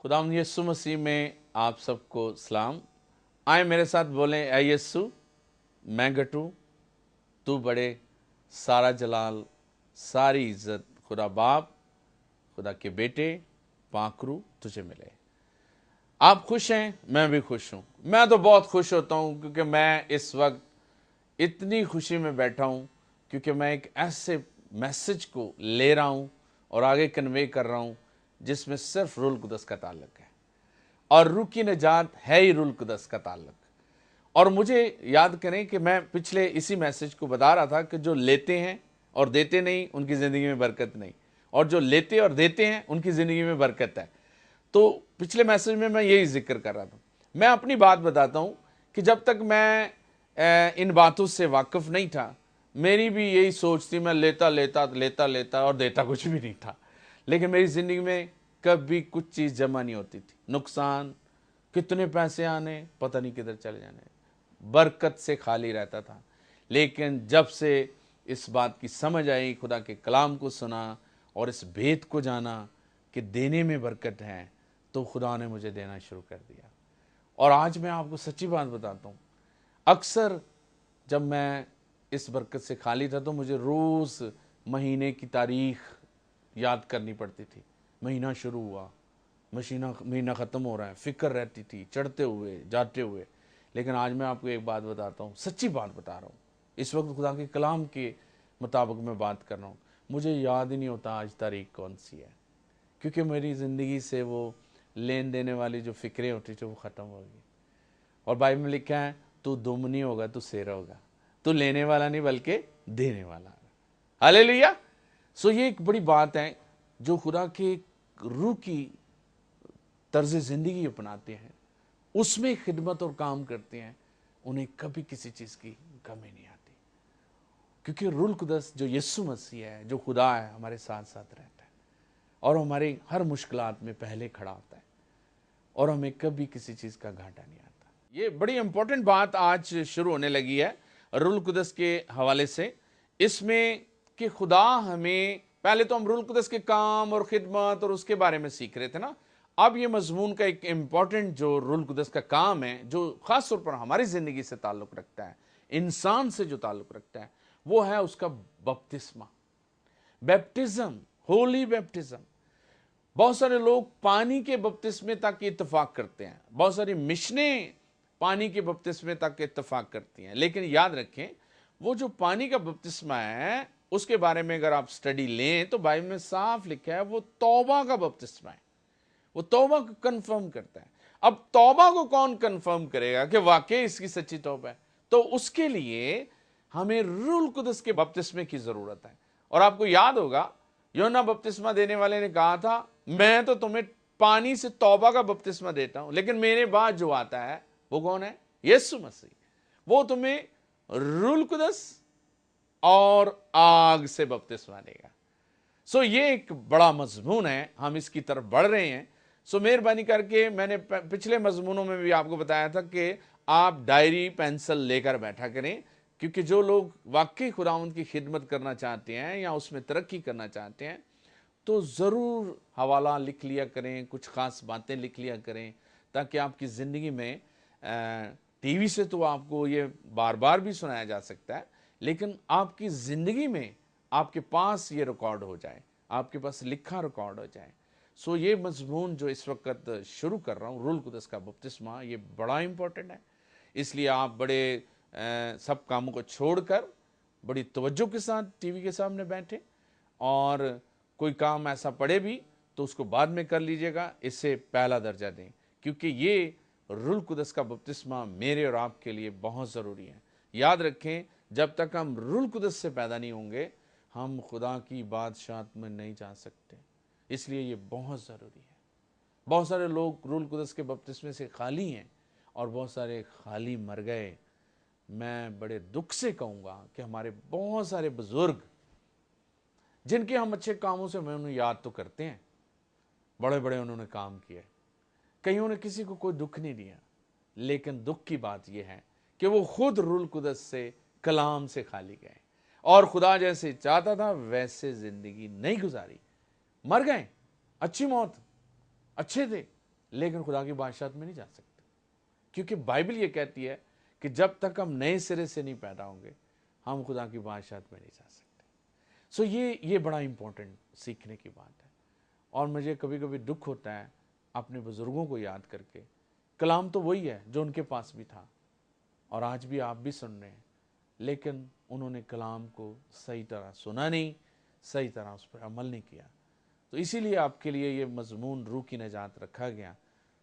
खुदावंद यीशु मसीह में आप सबको सलाम। आए मेरे साथ बोलें, ऐ यीशु मैं घटू तू बड़े, सारा जलाल सारी इज्जत खुदा बाप खुदा के बेटे पाकरू तुझे मिले। आप खुश हैं, मैं भी खुश हूं। मैं तो बहुत खुश होता हूं क्योंकि मैं इस वक्त इतनी खुशी में बैठा हूं क्योंकि मैं एक ऐसे मैसेज को ले रहा हूं और आगे कन्वे कर रहा हूं जिसमें सिर्फ रूल कुदस का ताल्लुक है और रूह की निजात है ही रूल कुदस का ताल्लुक। और मुझे याद करें कि मैं पिछले इसी मैसेज को बता रहा था कि जो लेते हैं और देते नहीं उनकी ज़िंदगी में बरकत नहीं, और जो लेते और देते हैं उनकी ज़िंदगी में बरकत है। तो पिछले मैसेज में मैं यही जिक्र कर रहा था। मैं अपनी बात बताता हूँ कि जब तक मैं इन बातों से वाकिफ़ नहीं था, मेरी भी यही सोच थी, मैं लेता लेता लेता लेता और देता कुछ भी नहीं था। लेकिन मेरी ज़िंदगी में कभी कुछ चीज़ जमा नहीं होती थी। नुकसान, कितने पैसे आने पता नहीं किधर चले जाने, बरकत से खाली रहता था। लेकिन जब से इस बात की समझ आई, खुदा के कलाम को सुना और इस भेद को जाना कि देने में बरकत है, तो खुदा ने मुझे देना शुरू कर दिया। और आज मैं आपको सच्ची बात बताता हूँ, अक्सर जब मैं इस बरकत से खाली था तो मुझे रोज़ महीने की तारीख याद करनी पड़ती थी। महीना शुरू हुआ, महीना ख़त्म हो रहा है, फ़िक्र रहती थी चढ़ते हुए जाते हुए। लेकिन आज मैं आपको एक बात बताता हूँ, सच्ची बात बता रहा हूँ। इस वक्त खुदा के कलाम के मुताबिक मैं बात कर रहा हूँ। मुझे याद ही नहीं होता आज तारीख कौन सी है, क्योंकि मेरी ज़िंदगी से वो लेन देने वाली जो फ़िक्रें होती थी वो ख़त्म हो गई। और बाइबल में लिखा है, तू दुम नहीं होगा, तू सेरा होगा। तू लेने वाला नहीं बल्कि देने वाला। हालेलुया। सो ये एक बड़ी बात है। जो खुदा के रूह की तर्ज ज़िंदगी अपनाते हैं, उसमें खिदमत और काम करते हैं, उन्हें कभी किसी चीज़ की कमी नहीं आती, क्योंकि रूह कुदस जो यीशु मसीह है, जो खुदा है, हमारे साथ साथ रहता है और हमारी हर मुश्किलात में पहले खड़ा होता है और हमें कभी किसी चीज़ का घाटा नहीं आता। ये बड़ी इंपॉर्टेंट बात आज शुरू होने लगी है रूह कुदस के हवाले से, इसमें कि खुदा हमें, पहले तो हम रूह कुदस के काम और खिदमत और उसके बारे में सीख रहे थे ना। अब ये मजमून का एक इम्पॉर्टेंट जो रूह कुदस का काम है, जो ख़ास तौर पर हमारी ज़िंदगी से ताल्लुक़ रखता है, इंसान से जो ताल्लुक़ रखता है, वो है उसका बपतिस्मा, बैप्टिज़म, होली बैप्टिज़म। बहुत सारे लोग पानी के बपतिस्मे तक इत्तफाक करते हैं, बहुत सारी मिशनें पानी के बपतिस्मे तक इत्तफाक करती हैं। लेकिन याद रखें, वो जो पानी का बपतिस्मा है उसके बारे में अगर आप स्टडी लें तो बाइबल में साफ लिखा है वो तौबा का बपतिस्मा है। वो तौबा को कंफर्म करता है। अब तौबा को कौन कंफर्म करेगा कि वाकई इसकी सच्ची तौबा है? तो उसके लिए हमें रूह कुदस के बपतिस्मे की जरूरत है। और आपको याद होगा, यूहन्ना बपतिस्मा देने वाले ने कहा था, मैं तो तुम्हें पानी से तौबा का बपतिस्मा देता हूं, लेकिन मेरे बाद जो आता है वो कौन है? यीशु मसीह। वो तुम्हें रूह कुदस और आग से बपतिस्मा देगा। सो ये एक बड़ा मजमून है, हम इसकी तरफ बढ़ रहे हैं। सो मेहरबानी करके, मैंने पिछले मजमूनों में भी आपको बताया था कि आप डायरी पेंसिल लेकर बैठा करें, क्योंकि जो लोग वाकई खुदावंद की खिदमत करना चाहते हैं या उसमें तरक्की करना चाहते हैं तो ज़रूर हवाला लिख लिया करें, कुछ ख़ास बातें लिख लिया करें, ताकि आपकी ज़िंदगी में टीवी से तो आपको ये बार बार भी सुनाया जा सकता है, लेकिन आपकी ज़िंदगी में आपके पास ये रिकॉर्ड हो जाए, आपके पास लिखा रिकॉर्ड हो जाए। सो ये मजमून जो इस वक्त शुरू कर रहा हूँ, रूह कुदस का बपतिस्मा, ये बड़ा इंपॉर्टेंट है। इसलिए आप बड़े सब कामों को छोड़कर बड़ी तवज्जो के साथ टीवी के सामने बैठे, और कोई काम ऐसा पड़े भी तो उसको बाद में कर लीजिएगा, इससे पहला दर्जा दें, क्योंकि ये रूह कुदस का बपतिस्मा मेरे और आपके लिए बहुत ज़रूरी है। याद रखें, जब तक हम रूह कुदस से पैदा नहीं होंगे, हम खुदा की बादशाहत में नहीं जा सकते। इसलिए ये बहुत ज़रूरी है। बहुत सारे लोग रूह कुदस के बपतिस्मे से खाली हैं और बहुत सारे खाली मर गए। मैं बड़े दुख से कहूँगा कि हमारे बहुत सारे बुजुर्ग, जिनके हम अच्छे कामों से उन्हें याद तो करते हैं, बड़े बड़े उन्होंने काम किए, कईयों ने किसी को कोई दुख नहीं दिया, लेकिन दुख की बात यह है कि वो खुद रूह कुदस से, कलाम से खाली गए और खुदा जैसे चाहता था वैसे जिंदगी नहीं गुजारी, मर गए। अच्छी मौत, अच्छे थे, लेकिन खुदा की बादशाहत में नहीं जा सकते, क्योंकि बाइबल ये कहती है कि जब तक हम नए सिरे से नहीं पैदा होंगे हम खुदा की बादशाहत में नहीं जा सकते। सो ये बड़ा इंपॉर्टेंट सीखने की बात है। और मुझे कभी कभी दुख होता है अपने बुजुर्गों को याद करके, कलाम तो वही है जो उनके पास भी था और आज भी आप भी सुन रहे हैं, लेकिन उन्होंने कलाम को सही तरह सुना नहीं, सही तरह उस पर अमल नहीं किया। तो इसीलिए आपके लिए ये मजमून रूह की निजात रखा गया,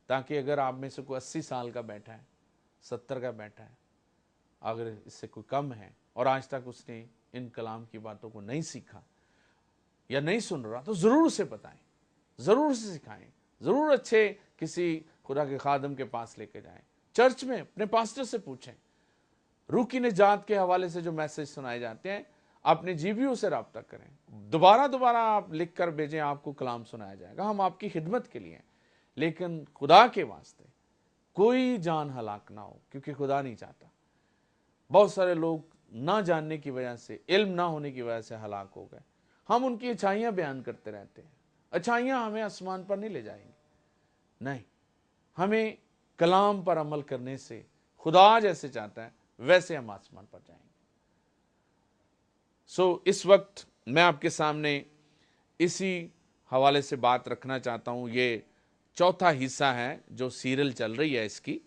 ताकि अगर आप में से कोई 80 साल का बैठा है, 70 का बैठा है, अगर इससे कोई कम है और आज तक उसने इन कलाम की बातों को नहीं सीखा या नहीं सुन रहा, तो ज़रूर उसे बताएं, ज़रूर उसे सिखाएं, ज़रूर अच्छे किसी खुदा के खादम के पास लेके जाएं, चर्च में अपने पास्टर से पूछें। रूह की निजात के हवाले से जो मैसेज सुनाए जाते हैं अपने जीवियों से रब्ता करें, दोबारा दोबारा आप लिख कर भेजें, आपको कलाम सुनाया जाएगा। हम आपकी खिदमत के लिए हैं, लेकिन खुदा के वास्ते कोई जान हलाक ना हो, क्योंकि खुदा नहीं चाहता। बहुत सारे लोग ना जानने की वजह से, इल्म ना होने की वजह से हलाक हो गए। हम उनकी अच्छाइयाँ बयान करते रहते हैं, अच्छाइयाँ हमें आसमान पर नहीं ले जाएंगी, नहीं, हमें कलाम पर अमल करने से खुदा जैसे चाहता है वैसे हम आसमान पर जाएंगे। इस वक्त मैं आपके सामने इसी हवाले से बात रखना चाहता हूँ। ये चौथा हिस्सा है जो सीरियल चल रही है इसकी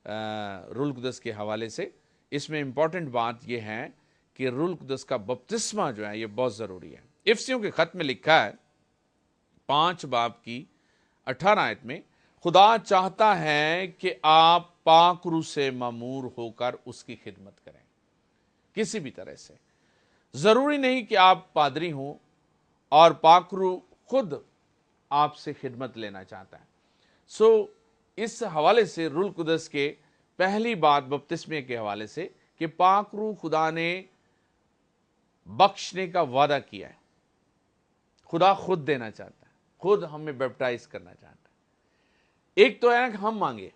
रूहुल कुदस के हवाले से। इसमें इंपॉर्टेंट बात यह है कि रूहुल कुदस का बपतिस्मा जो है ये बहुत ज़रूरी है। इफसियों के खत में लिखा है 5 बाब की 18 आयत में, खुदा चाहता है कि आप पाक रूह से मामूर होकर उसकी खिदमत करें किसी भी तरह से। ज़रूरी नहीं कि आप पादरी हों और पाक रूह खुद आपसे खिदमत लेना चाहता है। इस हवाले से रूहुल कुदस के पहली बात बपतिस्मे के हवाले से कि पाक रूह खुदा ने बख्शने का वादा किया है, खुदा खुद देना चाहता है, खुद हमें बैप्टाइज करना चाहता है। एक तो है ना कि हम मांगे,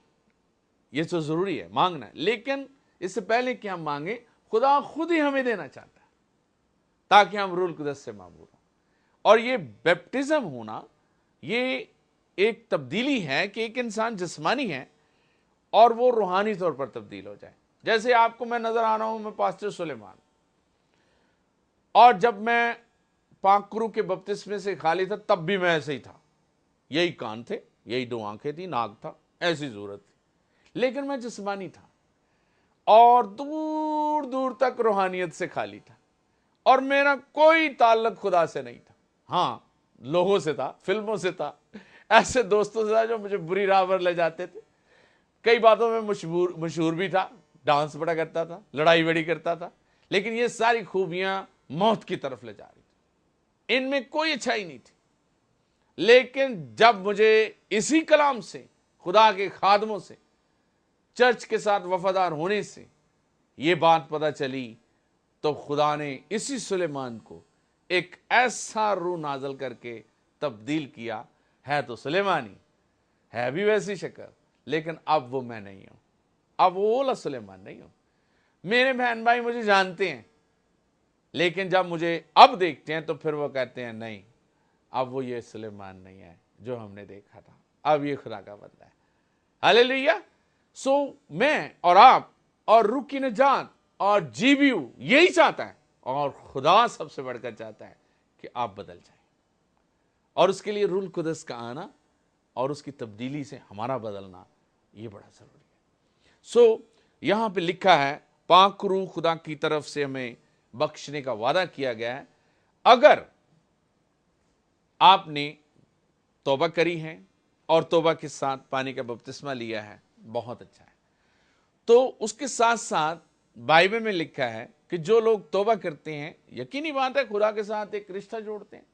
ये तो ज़रूरी है मांगना, लेकिन इससे पहले कि हम मांगे खुदा खुद ही हमें देना चाहता है ताकि हम रूहुल कुदस से मामूर हों। और ये बैप्टिज्म होना ये एक तब्दीली है कि एक इंसान जिस्मानी है और वो रूहानी तौर पर तब्दील हो जाए। जैसे आपको मैं नजर आ रहा हूं, मैं पास्टर सुलेमान, और जब मैं पाक रूह के बपतिस्मे से खाली था तब भी मैं ऐसे ही था, यही कान थे, यही 2 आंखें थी, नाक था, ऐसी सूरत थी, लेकिन मैं जिस्मानी था और दूर दूर तक रूहानियत से खाली था और मेरा कोई ताल्लुक खुदा से नहीं था। हाँ, लोगों से था, फिल्मों से था, ऐसे दोस्तों से था जो मुझे बुरी राह पर ले जाते थे, कई बातों में मशहूर भी था, डांस बड़ा करता था, लड़ाई बड़ी करता था, लेकिन ये सारी खूबियां मौत की तरफ ले जा रही थी, इनमें कोई अच्छाई नहीं थी। लेकिन जब मुझे इसी कलाम से, खुदा के खादमों से, चर्च के साथ वफादार होने से ये बात पता चली, तो खुदा ने इसी सुलेमान को एक ऐसा रूह नाजल करके तब्दील किया। है तो सुलेमानी, है भी वैसी शक्ल, लेकिन अब वो मैं नहीं हूं, अब वो वाला सुलेमान नहीं हूं। मेरे बहन भाई मुझे जानते हैं, लेकिन जब मुझे अब देखते हैं तो फिर वो कहते हैं नहीं, अब वो ये सुलेमान नहीं है जो हमने देखा था, अब ये खुदा का बंदा है। हालेलुया। मैं और आप और रूह की निजात और जीवियू यही चाहता है, और खुदा सबसे बढ़कर चाहता है कि आप बदल जाएं, और उसके लिए रूहुल कुदस का आना और उसकी तब्दीली से हमारा बदलना ये बड़ा जरूरी है। यहां पे लिखा है पाक रूह खुदा की तरफ से हमें बख्शने का वादा किया गया है। अगर आपने तौबा करी है और तौबा के साथ पानी का बपतिस्मा लिया है, बहुत अच्छा है। तो उसके साथ साथ बाइबल में लिखा है कि जो लोग तौबा करते हैं, यकीनी बात है खुदा के साथ एक रिश्ता जोड़ते हैं।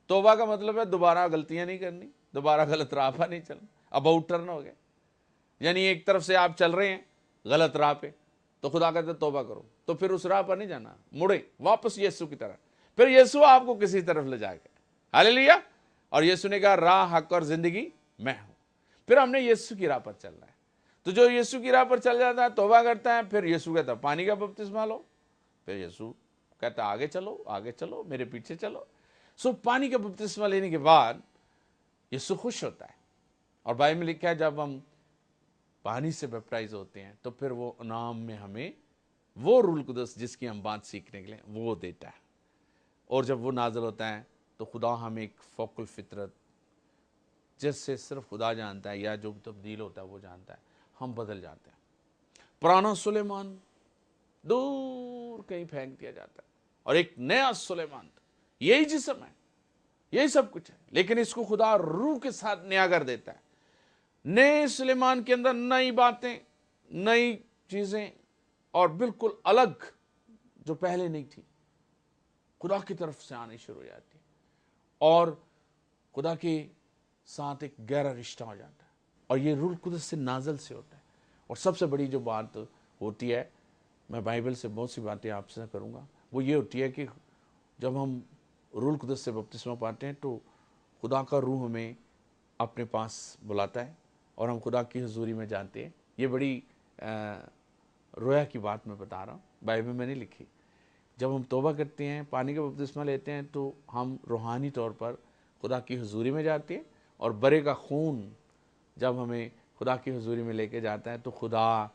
तौबा का मतलब है दोबारा गलतियां नहीं करनी, दोबारा गलत राह पर नहीं चलना, अबाउट टर्न हो गया। यानी एक तरफ से आप चल रहे हैं गलत राह पे, तो खुदा कहते तौबा करो, तो फिर उस राह पर नहीं जाना, मुड़े वापस यीशु की तरफ, फिर यीशु आपको किसी तरफ ले जाएगा। हालेलुया। और यीशु ने कहा राह, हक और जिंदगी मैं हूं। फिर हमने यीशु की राह पर चलना है। तो जो यीशु की राह पर चल जाता है, तौबा करता है, फिर यीशु कहता है पानी का बपतिस्मा लो, फिर यीशु कहता है आगे चलो, आगे चलो, मेरे पीछे चलो। पानी का बपतिस्मा लेने के बाद यीशु खुश होता है, اور بائبل میں لکھا ہے جب ہم پانی سے بیپٹائز ہوتے ہیں تو پھر وہ انعام میں ہمیں وہ روح القدس جس کی ہم بات سیکھنے کے لیے وہ دیتا ہے، اور جب وہ نازل ہوتا ہے تو خدا ہمیں ایک فوق الفطرت جس سے صرف خدا جانتا ہے یا جو تبدیل ہوتا ہے وہ جانتا ہے، ہم بدل جاتے ہیں۔ پرانا سلیمان دور کہیں پھینک دیا جاتا ہے اور ایک نیا سلیمان، یہی جسم ہے، یہی سب کچھ ہے، لیکن اس کو خدا روح کے ساتھ نیا کر دیتا ہے۔ نئے سلیمان کے اندر نئی باتیں، نئی چیزیں، اور بالکل الگ جو پہلے نہیں تھی خدا کی طرف سے آنی شروع ہو جاتی ہے، اور خدا کے ساتھ ایک گہرا رشتہ ہو جاتا ہے، اور یہ روح القدس سے نازل سے ہوتا ہے۔ اور سب سے بڑی جو بات ہوتی ہے، میں بائبل سے بہت سی باتیں آپ سے کروں گا، وہ یہ ہوتی ہے کہ جب ہم روح القدس سے بپتسمہ پاتے ہیں تو خدا کا روح ہمیں اپنے پاس بلاتا ہے اور ہم خدا کی حضوری میں جاتے ہیں۔ یہ بڑی رویا کی بات میں بتا رہا ہوں، بائبل میں نہیں لکھی۔ جب ہم توبہ کرتے ہیں، پانی کا بپتسمہ لیتے ہیں، تو ہم روحانی طور پر خدا کی حضوری میں جاتے ہیں، اور برے کا خون جب ہمیں خدا کی حضوری میں لے کے جاتا ہے تو خدا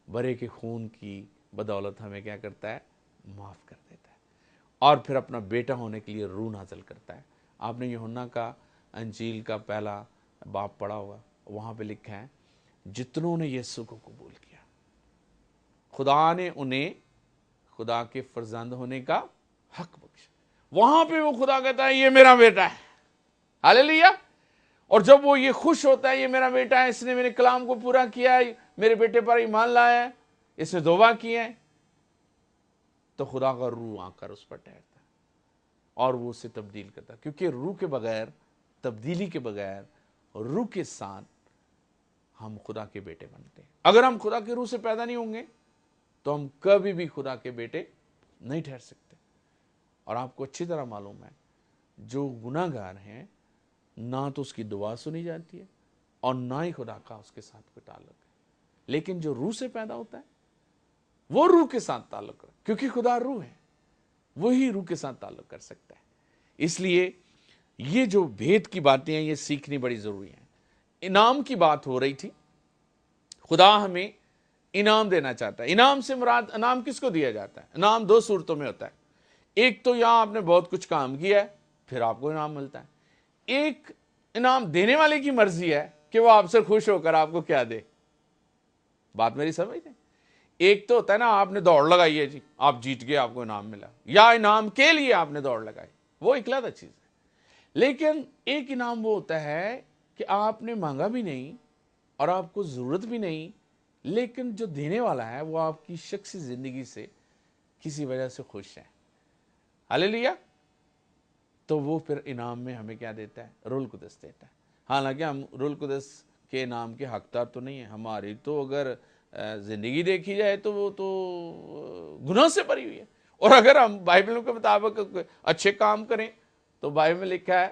برے کے خون کی بدولت ہمیں کیا کرتا ہے؟ معاف کر دیتا ہے، اور پھر اپنا بیٹا ہونے کے لیے روح نازل کرتا ہے۔ آپ نے یوحنا کا انجیل کا پہلا باب پڑھا ہوگا، وہاں پہ لکھا ہے جتنوں نے یسوع کو قبول کیا خدا نے انہیں خدا کے فرزند ہونے کا حق بخشا۔ وہاں پہ وہ خدا کہتا ہے یہ میرا بیٹا ہے، ہاللیلویا۔ اور جب وہ یہ خوش ہوتا ہے یہ میرا بیٹا ہے، اس نے میرے کلام کو پورا کیا ہے، میرے بیٹے پر ایمان لایا ہے، اس نے توبہ کی ہے، تو خدا کا روح آ کر اس پر ٹھہرتا ہے اور وہ اسے تبدیل کرتا ہے، کیونکہ روح کے بغیر، تبدیلی کے بغیر، روح کے ساتھ ہم خدا کے بیٹے بنتے ہیں۔ اگر ہم خدا کے روح سے پیدا نہیں ہوں گے تو ہم کبھی بھی خدا کے بیٹے نہیں ٹھہر سکتے۔ اور آپ کو اچھی طرح معلوم ہے جو گناہ گار ہیں نہ تو اس کی دعا سنی جاتی ہے اور نہ ہی خدا کا اس کے ساتھ کوئی تعلق ہے، لیکن جو روح سے پیدا ہوتا ہے وہ روح کے ساتھ تعلق رکھتا ہے، کیونکہ خدا روح ہے، وہی روح کے ساتھ تعلق کر سکتا ہے۔ اس لیے یہ جو بھید کی باتیں ہیں یہ سیکھنی بڑی ضروری ہیں۔ انعام کی بات ہو رہی تھی، خدا ہمیں انعام دینا چاہتا ہے۔ انعام سے مراد، انعام کس کو دیا جاتا ہے؟ انعام دو صورتوں میں ہوتا ہے، ایک تو یہاں آپ نے بہت کچھ کام کیا ہے پھر آپ کو انعام ملتا ہے، ایک انعام دینے والے کی مرضی ہے کہ وہ آپ سے خوش ہو کر آپ کو کیا دے۔ بات میری سمجھ دیں؟ ایک تو ہوتا ہے نا آپ نے دوڑ لگائی ہے جی، آپ جیت گئے، آپ کو انعام ملا، یا انعام کے لیے آپ نے دوڑ لگائی، وہ ایک علیحدہ چیز ہے۔ لیکن ایک انعام وہ ہوتا ہے کہ آپ نے مانگا بھی نہیں اور آپ کو ضرورت بھی نہیں، لیکن جو دینے والا ہے وہ آپ کی شخصی زندگی سے کسی وجہ سے خوش ہے، ہاللیلویا۔ تو وہ پھر انعام میں ہمیں کیا دیتا ہے؟ روح القدس دیتا ہے۔ حالانکہ ہم روح القدس کے انعام کے حقدار تو نہیں ہیں، ہماری تو اگر زندگی دیکھی جائے تو وہ تو گناہ سے بھری ہوئی ہے، اور اگر ہم بائبل کے مطابق اچھے کام کریں تو بائبل میں لکھا ہے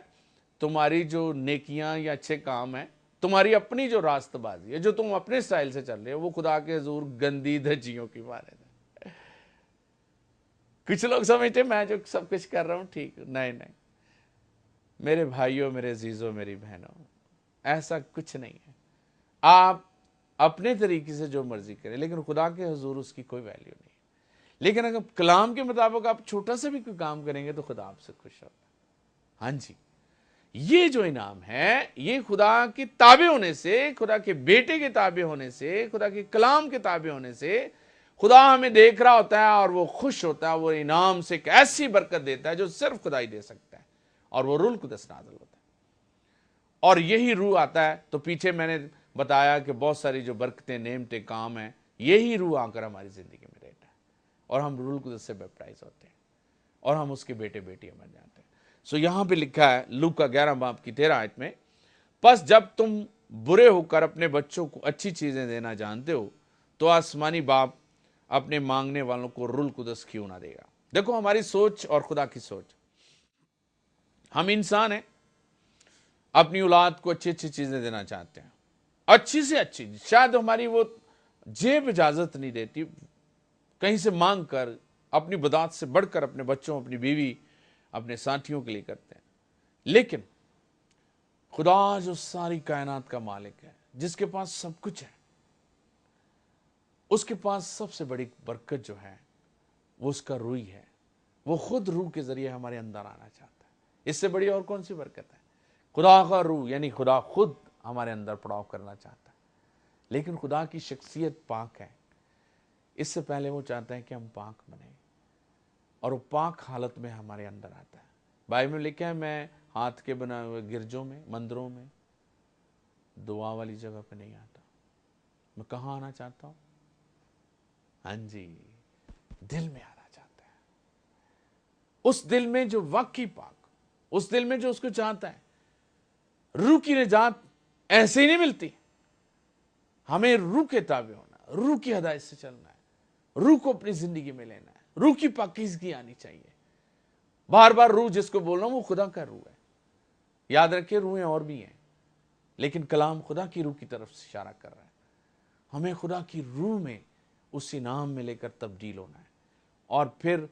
تمہاری جو نیکیاں یا اچھے کام ہیں، تمہاری اپنی جو راست بازی ہے، جو تم اپنے سٹائل سے چل رہے ہو، وہ خدا کے حضور گندی دھجیوں کی مانند ہے۔ کچھ لوگ سمجھتے میں جو سب کچھ کر رہا ہوں ٹھیک، نہیں نہیں میرے بھائیوں، میرے عزیزوں، میری بہنوں، ایسا کچھ نہیں ہے۔ آپ اپنے طریقے سے جو مرضی کریں، لیکن خدا کے حضور اس کی کوئی ویلیو نہیں ہے۔ لیکن اگر کلام کے مطابق آپ چھوٹا سا بھی کوئی کام کریں گے تو خدا آپ سے خوش ہوتا ہے۔ ہاں جی، یہ جو انعام ہے یہ خدا کے تابع ہونے سے، خدا کے بیٹے کے تابع ہونے سے، خدا کے کلام کے تابع ہونے سے خدا ہمیں دیکھ رہا ہوتا ہے اور وہ خوش ہوتا ہے، وہ انعام سے ایک ایسی برکت دیتا ہے جو صرف خدا ہی دے سکتا ہے، اور وہ روح القدس نازل ہوتا ہے۔ اور یہی روح آتا ہے تو پیچھے میں نے بتایا کہ بہت ساری جو برکتیں، نعمتیں، کام ہیں، یہی روح آ کر ہماری زندگی میں رہتا ہے، اور ہم روح القدس سے بیپٹائز ہوتے ہیں اور ہم اس کے بیٹے بیٹیاں بن جاتے ہیں۔ سو یہاں پہ لکھا ہے لوکا 11 باب کی 13 آیت میں، پس جب تم برے ہو کر اپنے بچوں کو اچھی چیزیں دینا جانتے ہو تو آسمانی باپ اپنے مانگنے والوں کو روح القدس کیوں نہ دے گا۔ دیکھو ہماری سوچ اور خدا کی سوچ، ہم انسان ہیں، اپنی اولاد کو اچھی اچھی چیزیں دینا چاہتے ہیں، اچھی سے اچھی، شاید ہماری وہ جیب اجازت نہیں دیتی، کہیں سے مانگ کر اپنی بدات سے بڑھ کر اپنے بچوں، اپنی بیوی، اپنے ساتھیوں کے لیے کرتے ہیں۔ لیکن खुदा जो सारी कायनात का मालिक है, जिसके पास सब कुछ है, उसके पास सबसे बड़ी बरकत जो है वो उसका रूह ही है। वो खुद रूह के जरिए हमारे अंदर आना चाहता है। इससे बड़ी और कौन सी बरकत है? खुदा का रूह यानी खुदा खुद हमारे अंदर पड़ाव करना चाहता है। लेकिन खुदा की शख्सियत पाक है, इससे पहले वो चाहता है कि हम पाक बने, और वो पाक हालत में हमारे अंदर आता है। बाइबल में लिखा है, मैं हाथ के बनाए हुए गिरजों में, मंदिरों में, दुआ वाली जगह पे नहीं आता। मैं कहाँ आना चाहता हूँ? हाँ जी, दिल में आना चाहता है। उस दिल में जो वाकई पाक, उस दिल में जो उसको चाहता है। रूह की निजात ऐसे ही नहीं मिलती। हमें रूह के ताबे होना, रूह की हदायत से चलना है, रूह को अपनी जिंदगी में लेना है, रूह की पाकीज़गी आनी चाहिए। बार बार रूह जिसको बोल रहा हूं वो खुदा का रूह है। याद रखिए, रूहें और भी हैं, लेकिन कलाम खुदा की रूह की तरफ से इशारा कर रहा है। हमें खुदा की रूह में उसी नाम में लेकर तब्दील होना है, और फिर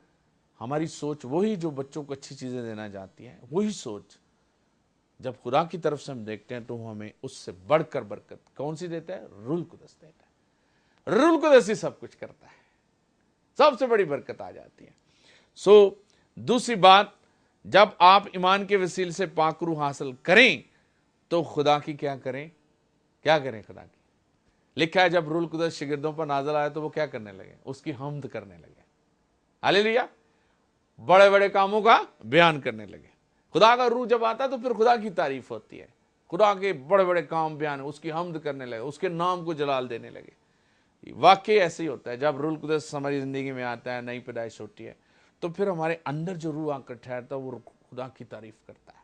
हमारी सोच वही जो बच्चों को अच्छी चीजें देना चाहती है, वही सोच जब खुदा की तरफ से हम देखते हैं तो हमें उससे बढ़कर बरकत कौन सी देता है? रूह कुदस देता है। रूह कुदस ही सब कुछ करता है, सबसे बड़ी बरकत आ जाती है। दूसरी बात, जब आप ईमान के वसीले से पाक रूह हासिल करें तो खुदा की क्या करें? क्या करें खुदा की? लिखा है, जब रूह कुदस शागिर्दों पर नाज़िल आया तो वो क्या करने लगे? उसकी हम्द करने लगे। हालेलुया। बड़े बड़े कामों का बयान करने लगे। खुदा का रूह जब आता है तो फिर खुदा की तारीफ होती है, खुदा के बड़े बड़े काम बयान, उसकी हम्द करने लगे, उसके नाम को जलाल देने लगे। वाकई ऐसे ही होता है। जब रूह कुदस हमारी जिंदगी में आता है, नई पैदाइश होती है, तो फिर हमारे अंदर जो रूह आकर ठहरता है वो खुदा की तारीफ करता है।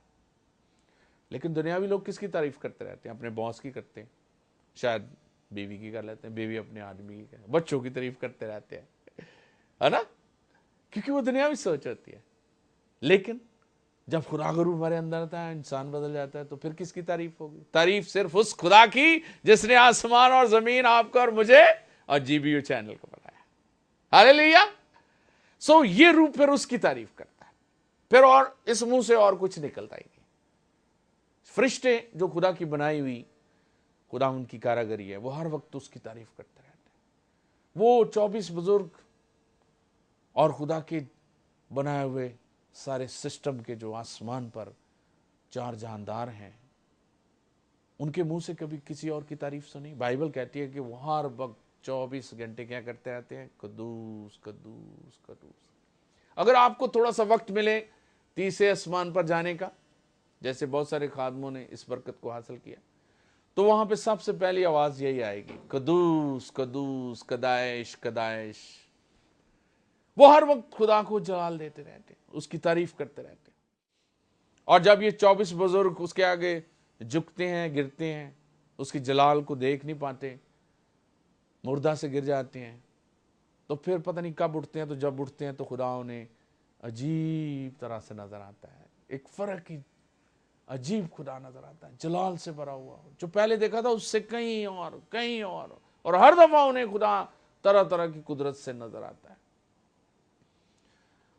लेकिन दुनियावी लोग किसकी तारीफ करते रहते हैं? अपने बॉस की करते हैं, शायद बीवी की कर लेते हैं, बीवी अपने आदमी की, बच्चों की तारीफ करते रहते हैं, है ना, क्योंकि वो दुनियावी सोच होती है। लेकिन जब खुदा का रूह हमारे अंदर आता है, इंसान बदल जाता है, तो फिर किसकी तारीफ होगी? तारीफ सिर्फ उस खुदा की जिसने आसमान और जमीन, आपको और मुझे और जीबीयू चैनल को बनाया। हालेलुया। ये रूह फिर उसकी तारीफ करता है, फिर और इस मुंह से और कुछ निकलता ही नहीं। फरिश्ते जो खुदा की बनाई हुई, खुदा उनकी कारागरी है, वो हर वक्त उसकी तारीफ करते रहते हैं। वो 24 बुजुर्ग और खुदा के बनाए हुए सारे सिस्टम के जो आसमान पर 4 जानदार हैं, उनके मुंह से कभी किसी और की तारीफ सुनी? बाइबल कहती है कि वो हर वक्त 24 घंटे क्या करते रहते हैं? कद्दूस कद्दूस कद्दूस। अगर आपको थोड़ा सा वक्त मिले तीसरे आसमान पर जाने का, जैसे बहुत सारे खादमों ने इस बरकत को हासिल किया, तो वहां पे सबसे पहली आवाज यही आएगी, कद्दूस कद्दूस कदाइश कदाइश। वो हर वक्त खुदा को जलाल देते रहते, उसकी तारीफ करते रहते। और जब ये 24 बुजुर्ग उसके आगे झुकते हैं, गिरते हैं, उसकी जलाल को देख नहीं पाते, मुर्दा से गिर जाते हैं, तो फिर पता नहीं कब उठते हैं। तो जब उठते हैं तो खुदा उन्हें अजीब तरह से नजर आता है, एक फर्क ही अजीब खुदा नजर आता है, जलाल से भरा हुआ। जो पहले देखा था उससे कहीं और हर दफा उन्हें खुदा तरह तरह की कुदरत से नजर आता है।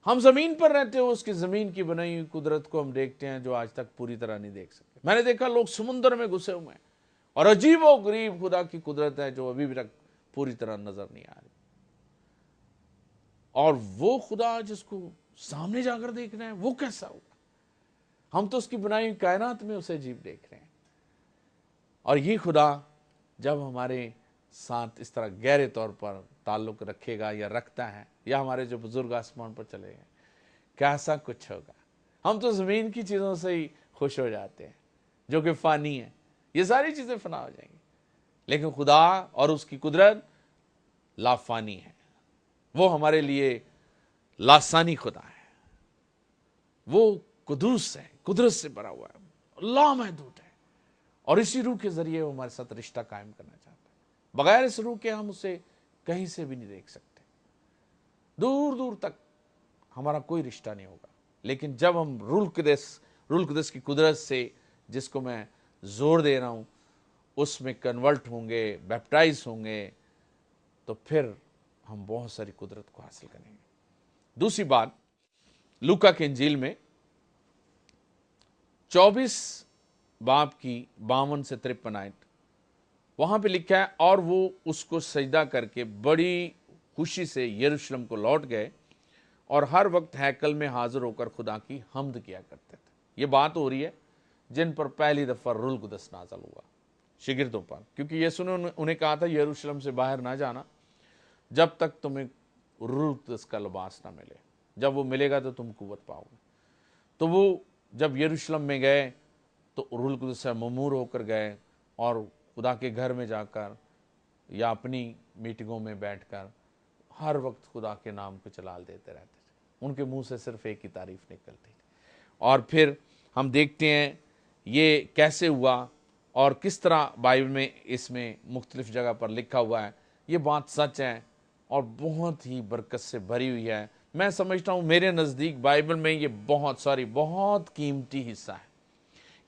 हम जमीन पर रहते हो, उसकी जमीन की बनाई हुई कुदरत को हम देखते हैं, जो आज तक पूरी तरह नहीं देख सकते। मैंने देखा लोग समुद्र में घुसे हुए हैं और अजीबो गरीब खुदा की कुदरत है जो अभी भी तक पूरी तरह नजर नहीं आ रही। और वो खुदा जिसको सामने जाकर देखना है, वो कैसा होगा? हम तो उसकी बनाई हुई कायनात में उसे अजीब देख रहे हैं। और ये खुदा जब हमारे साथ इस तरह गहरे तौर पर ताल्लुक रखेगा या रखता है, या हमारे जो बुजुर्ग आसमान पर चले गए, कैसा कुछ होगा। हम तो जमीन की चीजों से ही खुश हो जाते हैं जो कि फानी है, ये सारी चीजें फना हो जाएंगी। लेकिन खुदा और उसकी कुदरत लाफानी है, वो हमारे लिए लासानी खुदा है, वो कुदूस है, कुदरत से भरा हुआ है, लामहदूद है, और इसी रूह के जरिए वो हमारे साथ रिश्ता कायम करना चाहता है। बगैर इस रूह के हम उसे कहीं से भी नहीं देख सकते, दूर दूर तक हमारा कोई रिश्ता नहीं होगा। लेकिन जब हम रूह कुदस की कुदरत से, जिसको मैं जोर दे रहा हूं, उसमें कन्वर्ट होंगे, बैप्टाइज होंगे, तो फिर हम बहुत सारी कुदरत को हासिल करेंगे। दूसरी बात, लूका के इंजील में 24 बाब की 52 से 53 आयत, वहाँ पे लिखा है, और वो उसको सजदा करके बड़ी खुशी से यरूशलेम को लौट गए और हर वक्त हैकल में हाजिर होकर खुदा की हम्द किया करते थे। ये बात हो रही है जिन पर पहली दफ़ा रूहुल कुदस नाज़िल हुआ, शिगिर्दों पर, क्योंकि यीशु ने उन्हें कहा था यरूशलेम से बाहर ना जाना जब तक तुम्हें रूहुल कुदस का लिबास ना मिले, जब वो मिलेगा तो तुम कुव्वत पाओगे। तो वो जब यरूशलेम में गए तो रूहुल कुदस से ममूर होकर गए और खुदा के घर में जाकर या अपनी मीटिंगों में बैठकर हर वक्त खुदा के नाम को जलाल देते रहते थे। उनके मुंह से सिर्फ एक ही तारीफ निकलती थी। और फिर हम देखते हैं ये कैसे हुआ और किस तरह बाइबल में इसमें मुख्तलिफ जगह पर लिखा हुआ है। ये बात सच है और बहुत ही बरकत से भरी हुई है। मैं समझता हूँ मेरे नज़दीक बाइबल में ये बहुत कीमती हिस्सा है,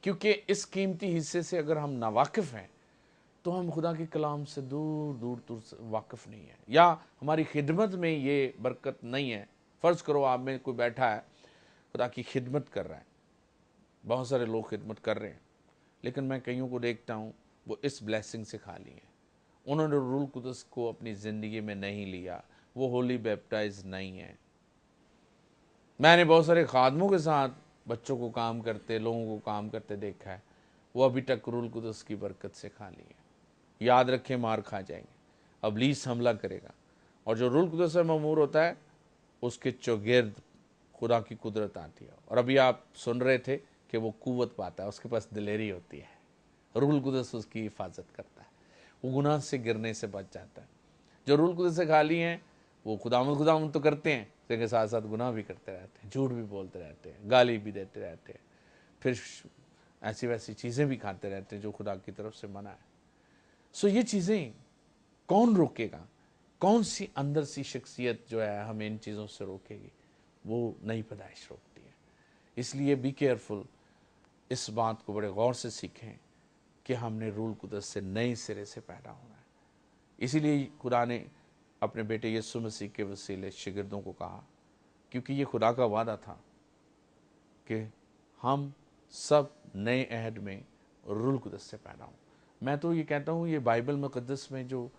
क्योंकि इस कीमती हिस्से से अगर हम नावाकिफ़ हैं तो हम खुदा के कलाम से दूर दूर वाकिफ़ नहीं है, या हमारी खिदमत में ये बरकत नहीं है। फ़र्ज़ करो आप में कोई बैठा है खुदा की खिदमत कर रहा है, बहुत सारे लोग खिदमत कर रहे हैं, लेकिन मैं कईयों को देखता हूँ वो इस ब्लेसिंग से खाली हैं। उन्होंने रूहुल कुदस को अपनी ज़िंदगी में नहीं लिया, वो होली बैप्टाइज नहीं है। मैंने बहुत सारे खादमों के साथ बच्चों को काम करते, लोगों को काम करते देखा है, वो अभी तक रूहुल कुदस की बरकत से खाली है। याद रखें, मार खा जाएंगे, इब्लीस हमला करेगा, और जो रूहुल कुदस से ममूर होता है उसके चौगिर्द खुदा की कुदरत आती है। और अभी आप सुन रहे थे कि वो कुव्वत पाता है, उसके पास दिलेरी होती है, रूहुल कुदस उसकी हिफाजत करता है, वो गुनाह से गिरने से बच जाता है। जो रूहुल कुदस से खाली हैं वो खुदावंद तो करते हैं, लेकिन साथ साथ गुनाह भी करते रहते हैं, झूठ भी बोलते रहते हैं, गाली भी देते रहते हैं, फिर ऐसी वैसी चीज़ें भी खाते रहते हैं जो खुदा की तरफ से मना है। सो ये चीज़ें कौन रोकेगा? कौन सी अंदर सी शख्सियत जो है हमें इन चीज़ों से रोकेगी? वो नई पैदाइश रोकती है। इसलिए बी केयरफुल, इस बात को बड़े गौर से सीखें कि हमने रूहुल कुदस से नए सिरे से पैदा होना है। इसीलिए खुदा ने अपने बेटे यीशु मसीह के वसीले शिगिर्दों को कहा, क्योंकि ये खुदा का वादा था कि हम सब नए अहद में रूहुल कुदस से पैदा हों। मैं तो ये कहता हूँ ये बाइबल मुक़द्दस में जो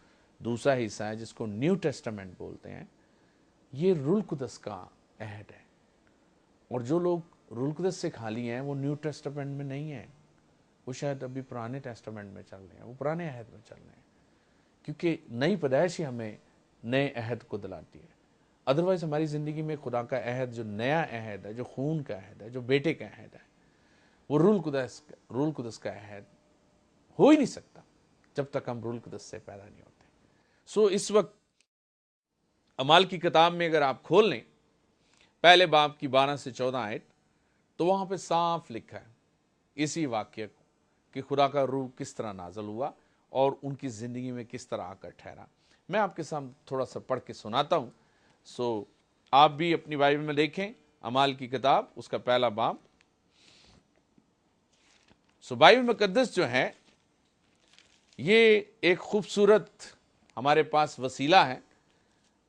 दूसरा हिस्सा है जिसको न्यू टेस्टामेंट बोलते हैं, ये रूहुल कुदस का अहद है। और जो लोग रूहुल कुदस से खाली हैं वो न्यू टेस्टामेंट में नहीं है, वो शायद अभी पुराने टेस्टामेंट में चल रहे हैं, वो पुराने अहद में चल रहे हैं, क्योंकि नई पैदाइश ही हमें नए अहद को दिलाती है। अदरवाइज हमारी ज़िंदगी में खुदा का अहद, जो नया अहद है, जो खून का अहद है, जो बेटे का अहद है, वो रूहुल कुदस का अहद हो ही नहीं सकता जब तक हम रूहुल कुदस से पैदा नहीं होते। सो इस वक्त अमाल की किताब में अगर आप खोल लें पहले बाब की 12 से 14 आयत, तो वहाँ पे साफ लिखा है इसी वाक्य को कि खुदा का रूह किस तरह नाजल हुआ और उनकी ज़िंदगी में किस तरह आकर ठहरा। मैं आपके सामने थोड़ा सा पढ़ के सुनाता हूँ। सो आप भी अपनी बाइबल में देखें अमाल की किताब उसका पहला बाब। सो बाइबल मुक़द्दस जो है ये एक खूबसूरत हमारे पास वसीला है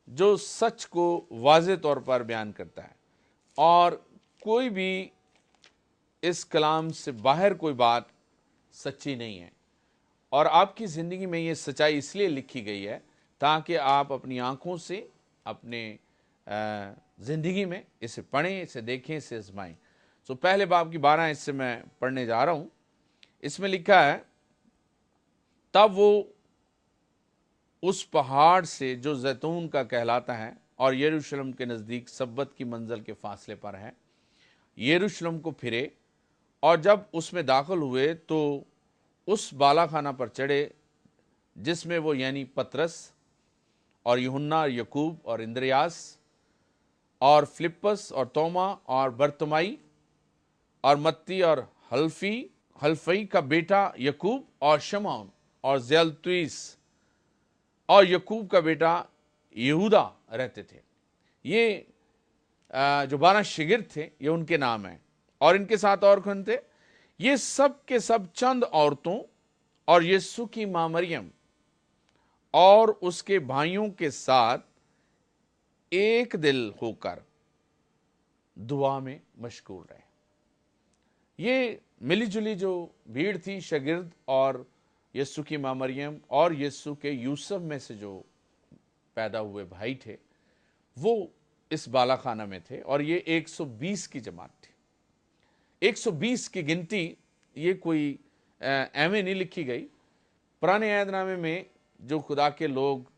जो सच को वाज़े तौर पर बयान करता है, और कोई भी इस कलाम से बाहर कोई बात सच्ची नहीं है। और आपकी ज़िंदगी में ये सच्चाई इसलिए लिखी गई है ताकि आप अपनी आँखों से अपने ज़िंदगी में इसे पढ़ें, इसे देखें, इसे आजमाएं। सो पहले बाब की 12 इससे मैं पढ़ने जा रहा हूँ। इसमें लिखा है, तब वो उस पहाड़ से जो जैतून का कहलाता है और यरूशलेम के नज़दीक सब्बत की मंजिल के फासले पर है, यरूशलेम को फिरे, और जब उसमें दाखिल हुए तो उस बालाखाना पर चढ़े जिसमें वो यानी पतरस और यूहन्ना और यकूब और इंद्रियास और फिलिप्पस और तोमा और बरतुमाई और मत्ती और हल्फई का बेटा यकूब और शमौन और ज़ेलतुइस और यकूब का बेटा यहूदा रहते थे। ये जो 12 शिगिर्द थे ये उनके नाम हैं, और इनके साथ और कौन थे? ये सब के सब चंद औरतों और यीशु की मां मरियम और उसके भाइयों के साथ एक दिल होकर दुआ में मशगूल रहे। ये मिली जुली जो भीड़ थी, शागिर्द और यीशु की माँ मरियम और यीशु के यूसुफ में से जो पैदा हुए भाई थे, वो इस बालाखाना में थे और ये 120 की जमात थी। 120 की गिनती ये कोई एवं नहीं लिखी गई। पुराने अहदनामे में जो खुदा के लोग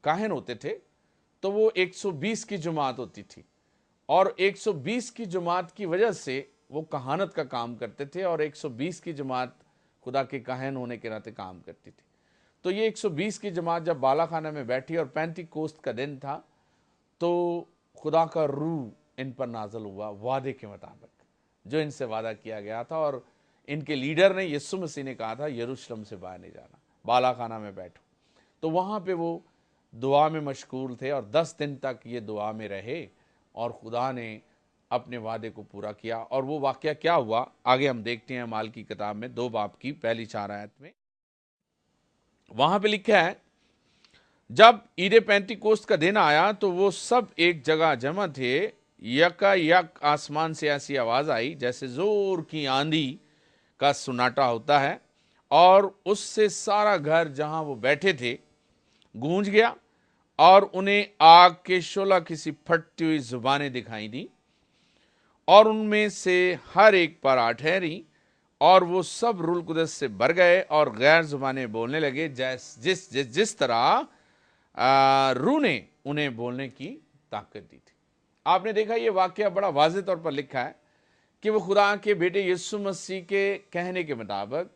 काहिन होते थे तो वो 120 की जमात होती थी और 120 की जमात की वजह से वो कहानत का काम करते थे और 120 की जमात खुदा के काहिन होने के नाते काम करती थी। तो ये 120 की जमात जब बालाखाना में बैठी और पेंटिकोस्त का दिन था तो खुदा का रूह इन पर नाजल हुआ वादे के मुताबिक, जो इनसे वादा किया गया था। और इनके लीडर ने, यीशु मसीह ने कहा था, यरूशलेम से बाहर नहीं जाना, बालाखाना में बैठो। तो वहाँ पे वो दुआ में मशगूल थे और 10 दिन तक ये दुआ में रहे और खुदा ने अपने वादे को पूरा किया। और वो वाकया क्या हुआ आगे हम देखते हैं अमाल की किताब में 2 बाब की पहली 4 आयत में। वहां पे लिखा है, जब ईद पेंटिकोस्त का दिन आया तो वो सब एक जगह जमा थे। यकायक आसमान से ऐसी आवाज आई जैसे जोर की आंधी का सुनाटा होता है और उससे सारा घर जहां वो बैठे थे गूंज गया और उन्हें आग के शोला किसी फटती हुई जुबानें दिखाई दी और उनमें से हर एक पर आ ठहरी और वो सब रूल कुदस से भर गए और गैर जुबानें बोलने लगे जिस तरह रूह ने उन्हें बोलने की ताकत दी थी। आपने देखा ये वाकया बड़ा वाज़ेह तौर पर लिखा है कि वो खुदा के बेटे यीशु मसीह के कहने के मुताबिक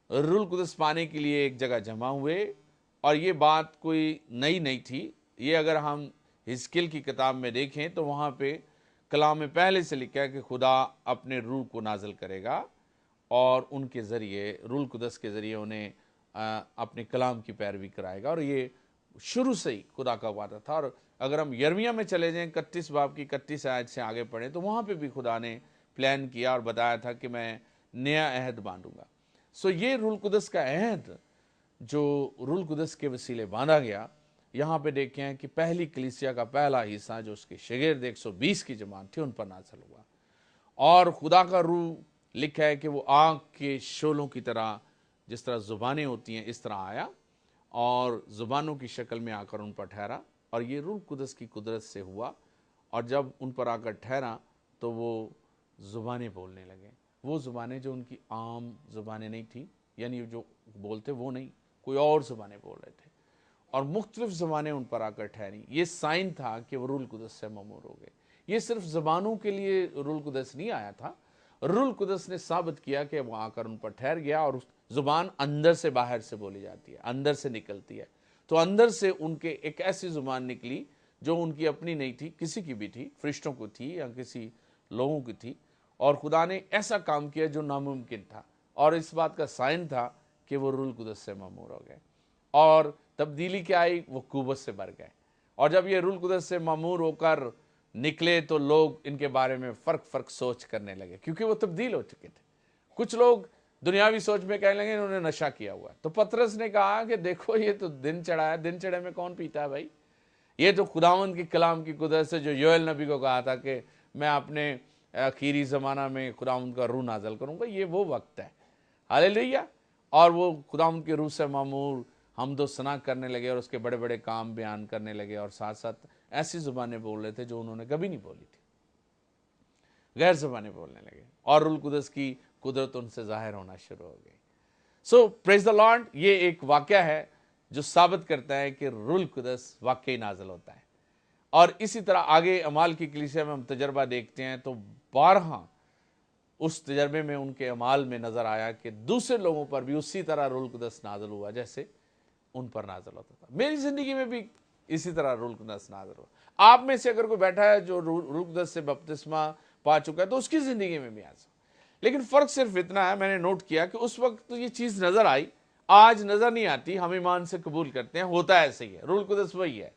रूल कुदस पाने के लिए एक जगह जमा हुए और ये बात कोई नई नहीं थी। ये अगर हम हिजकिय्याह की किताब में देखें तो वहाँ पे कलाम में पहले से लिखा है कि खुदा अपने रूह को नाजिल करेगा और उनके ज़रिए, रूल कुदस के ज़रिए उन्हें अपने कलाम की पैरवी कराएगा। और ये शुरू से ही खुदा का वादा था। और अगर हम यर्मिया में चले जाएं 31 बाब की 31 आयत से आगे पढ़ें तो वहाँ पे भी खुदा ने प्लान किया और बताया था कि मैं नया अहद बांधूंगा। सो ये रूल कुदस का अहद जो रूल कुदस के वसीले बांधा गया, यहाँ पे देखें हैं कि पहली कलीसिया का पहला हिस्सा जो उसके शागिर्द 120 की जमात थी उन पर नाज़िल हुआ और खुदा का रूह लिखा है कि वो आग के शोलों की तरह, जिस तरह ज़ुबानें होती हैं इस तरह आया और ज़ुबानों की शक्ल में आकर उन पर ठहरा। और ये रूह कुदस की कुदरत से हुआ और जब उन पर आकर ठहरा तो वो ज़ुबानें बोलने लगे। वो ज़ुबानें जो उनकी आम ज़ुबानें नहीं थी, यानी जो बोलते वो नहीं, कोई और ज़ुबानें बोल रहे थे और मुख्तलिफ ज़ुबानें उन पर आकर ठहरी। ये साइन था कि वो रूह कुदस से ममूर हो गए। ये सिर्फ ज़ुबानों के लिए रूह कुदस नहीं आया था, रूह कुदस ने साबित किया कि वो आकर उन पर ठहर गया। और ज़ुबान अंदर से बाहर से बोली जाती है, अंदर से निकलती है। तो अंदर से उनके एक ऐसी ज़ुबान निकली जो उनकी अपनी नहीं थी, किसी की भी थी, फरिश्तों को थी या किसी लोगों की थी। और खुदा ने ऐसा काम किया जो नामुमकिन था और इस बात का साइन था कि वो रूह कुदस से मामूर हो गए। और तब्दीली क्या आई, वो कुव्वत से भर गए। और जब ये रूह कुदस से मामूर होकर निकले तो लोग इनके बारे में फ़र्क सोच करने लगे क्योंकि वो तब्दील हो चुके थे। कुछ लोग दुनियावी सोच में कहने लगे इन्होंने नशा किया हुआ है। तो पतरस ने कहा कि देखो ये तो दिन चढ़ा है, दिन चढ़े में कौन पीता है भाई? ये तो खुदावंद की कलाम की कुदरत से जो योएल नबी को कहा था कि मैं अपने आखिरी ज़माना में खुदावंद का रूह नाज़िल करूँगा, ये वो वक्त है। हालेलुया। और वो खुदावंद के रूह से मामूर हमदो सना करने लगे और उसके बड़े बड़े काम बयान करने लगे और साथ साथ ऐसी ज़ुबानें बोल रहे थे जो उन्होंने कभी नहीं बोली थी, गैर ज़ुबानें बोलने लगे और रूह कुदस की कुदरत उनसे ज़ाहिर होना शुरू हो गई। सो प्रेज द लॉर्ड। ये एक वाक़या है जो साबित करता है कि रूह कुदस वाकई नाज़िल होता है। और इसी तरह आगे अमाल की कलीसिया में हम तजर्बा देखते हैं तो 12 उस तजर्बे में उनके अमाल में नज़र आया कि दूसरे लोगों पर भी उसी तरह रूह कुदस नाज़िल हुआ जैसे उन पर नाज़िल होता था। मेरी ज़िंदगी में भी इसी तरह रूह कुदस नाज़िल हुआ। आप में से अगर कोई बैठा है जो रूह कुदस से बपतिस्मा पा चुका है तो उसकी ज़िंदगी में भी ऐसा। लेकिन फ़र्क सिर्फ इतना है, मैंने नोट किया कि उस वक्त तो ये चीज़ नज़र आई, आज नज़र नहीं आती। हम ईमान से कबूल करते हैं, होता है ऐसे ही है, रूह कुदस वही है।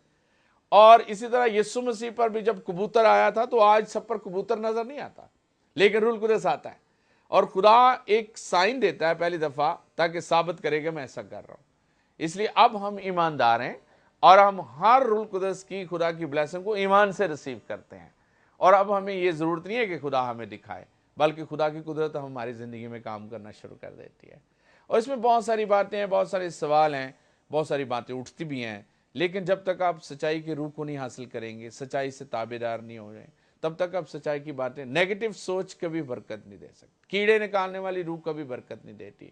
और इसी तरह यीशु मसीह पर भी जब कबूतर आया था तो आज सब पर कबूतर नज़र नहीं आता, लेकिन रूह कुदस आता है और खुदा एक साइन देता है पहली दफ़ा ताकि साबित करेगा मैं ऐसा कर रहा हूँ। इसलिए अब हम ईमानदार हैं और हम हर रूह कुदस की खुदा की ब्लेसिंग को ईमान से रिसीव करते हैं। और अब हमें ये ज़रूरत नहीं है कि खुदा हमें दिखाए, بلکہ خدا کی قدرت ہماری زندگی میں کام کرنا شروع کر دیتی ہے۔ اور اس میں بہت ساری باتیں ہیں، بہت سارے سوال ہیں، بہت ساری باتیں اٹھتی بھی ہیں، لیکن جب تک آپ سچائی کی روح کو نہیں حاصل کریں گے، سچائی سے تابعدار نہیں ہو رہے، تب تک آپ سچائی کی باتیں، نیگیٹو سوچ کبھی برکت نہیں دے سکتی، کیڑے نکالنے والی روح کبھی برکت نہیں دیتی۔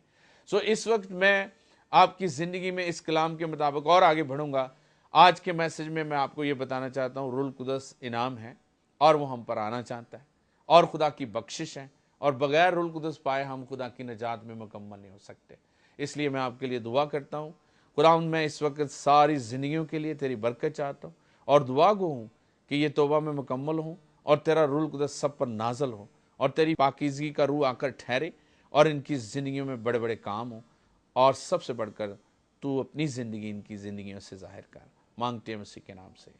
اس وقت میں آپ کی زندگی میں اس کلام کے مطابق اور آگے بڑھوں گا۔ آج کے میسج میں آپ کو یہ بتانا چاہتا ہوں، روح القدس انعام ہے اور وہ ہم پر آنا چاہتا ہے، اور خدا کی بخشش ہے، اور بغیر روح القدس پائے ہم خدا کی نجات میں مکمل نہیں ہو سکتے۔ اس لیے میں آپ کے لیے دعا کرتا ہوں، خداوند میں اس وقت ساری زندگیوں کے لیے تیری برکت چاہتا ہوں، اور دعا گو ہوں کہ یہ توبہ میں مکمل ہوں، اور تیرا روح القدس سب پر نازل ہو، اور تیری پاکیزگی کا روح آ کر ٹھہرے، اور ان کی زندگیوں میں بڑے بڑے کام ہوں، اور سب سے بڑھ کر تو اپنی زندگی ان کی زندگیوں سے ظاہر کر۔ مانگتے ہیں مسیح کے نام سے۔